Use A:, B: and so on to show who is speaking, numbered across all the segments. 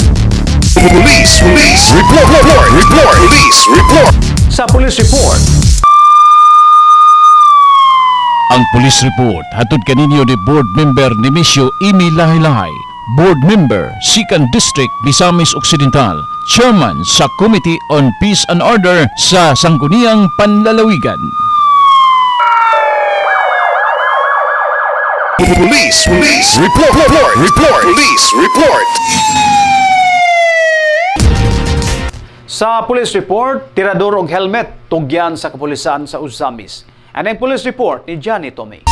A: Police report. Police report.
B: Sa Police Report.
C: Ang Police Report hatod kaninyo ni Board Member Nemesio Imi Lahi-Lahi, Board Member, 2nd District, Misamis Occidental, Chairman sa Committee on Peace and Order sa Sangguniang Panlalawigan.
A: Police report. Police report.
B: Sa Police Report, tirador og helmet tugyan sa kapulisan sa Usamis. Ano ang Police Report ni Johnny Tomei?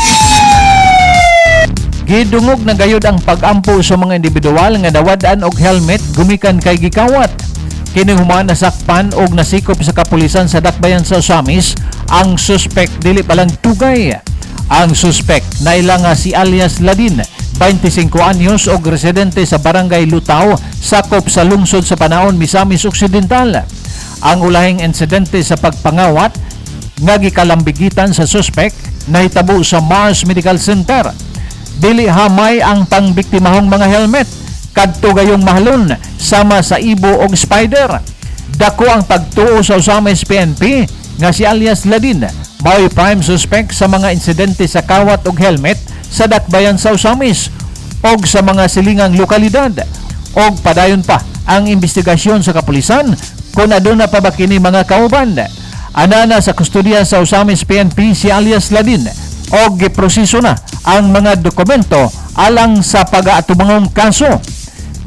D: Gidungog na gayud ang pag-ampo sa mga individual nga dawad-an og helmet gumikan kay gikawat. Kini human nasakpan og nasikop sa kapulisan sa Dakbayan sa Usamis ang suspect dili palang tugay. Ang suspect naila nga si alias Ladin, 25 anyos og residente sa Barangay Lutaw, sakop sa lungsod sa Panaon, Misamis Occidental. Ang ulahing insidente sa pagpangawat nga gikalambigitan sa suspect nahitabo sa Mars Medical Center. Dili hamay ang pangbiktimahong mga helmet kadto gayong mahalon sama sa ibo og spider. Dako ang pagtuo sa Usamis PNP nga si alias Ladin mao'y prime suspect sa mga insidente sa kawat og helmet sa Dakbayan sa Usamis og sa mga silingang lokalidad. Og padayon pa ang investigasyon sa kapulisan kung aduna pa ba kini mga kauban. Anana sa kustodiya sa Usamis PNP si alias Ladin og giproseso na ang mga dokumento alang sa pag-aatubangong kaso.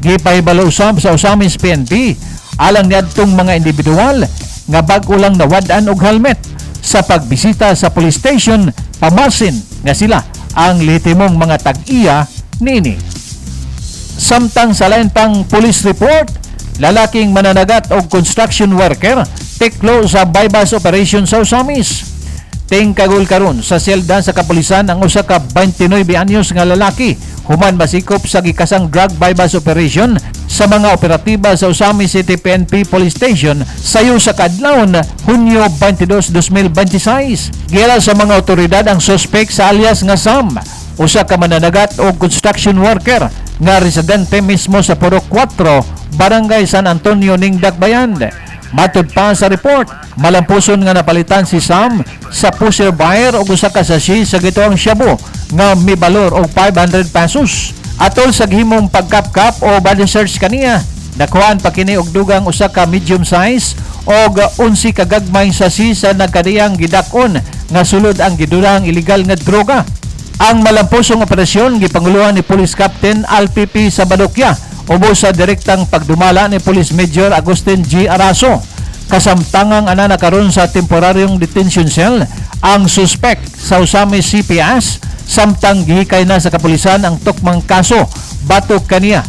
D: Gipahibalo usab sa Usamis PNP alang niadtong mga individual nga bag-o lang nawad-an og helmet sa pagbisita sa police station pamasin nga sila ang lehitimong mga tag-iya nini. Samtang sa lain pang police report, lalaking mananagat og construction worker tiklo sa bypass operation sa Usamis. Tingkagol karon sa selda sa kapulisan ang usa ka 29 anyos nga lalaki human masikop sa gikasang drug bypass operation sa mga operatiba sa Usamis City PNP Police Station sayo sa kadlawon Hunyo 22, 2026. Gila sa mga otoridad ang suspect sa alias nga Sam, usa ka mananagat o construction worker nga residente mismo sa Purok 4, Barangay San Antonio ning Dakbayan. Matud pa sa report, malampuson nga napalitan si Sam sa pusher buyer o usa ka sashi sa gitoang shabu nga may balor og 500 pesos. Atol sa gihimong pagkapkap o body search kaniya, nakuhaan pa kini og dugang usa ka medium size og 11 ka gagmay sashi sa nagkadiyang gidakon nga sulod ang gidulang illegal nga droga. Ang malampusong operasyon gipanguluhan ni Police Captain Alpipi sa Badokya ubos sa direktang pagdumala ni Police Major Agustin G. Araso. Kasamtangang anana karon sa temporaryong detention cell ang suspect sa Usamis CPS samtang gihikay na sa kapulisan ang tukmang kaso batok kaniya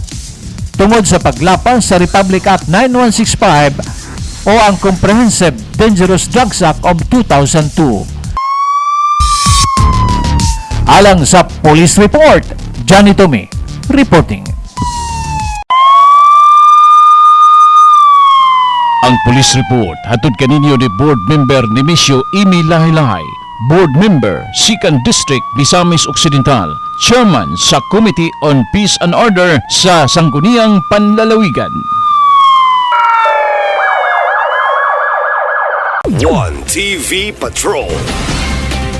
D: tungod sa paglapas sa Republic Act 9165 o ang Comprehensive Dangerous Drugs Act of 2002. Alang sa Police Report, Johnny Tomei reporting.
C: Ang Police Report hatod kaninyo ni Board Member Nemesio Imi Lahi-Lahi, Board Member, 2nd District, Misamis Occidental, Chairman sa Committee on Peace and Order sa Sangguniang Panlalawigan.
A: 1 TV Patrol.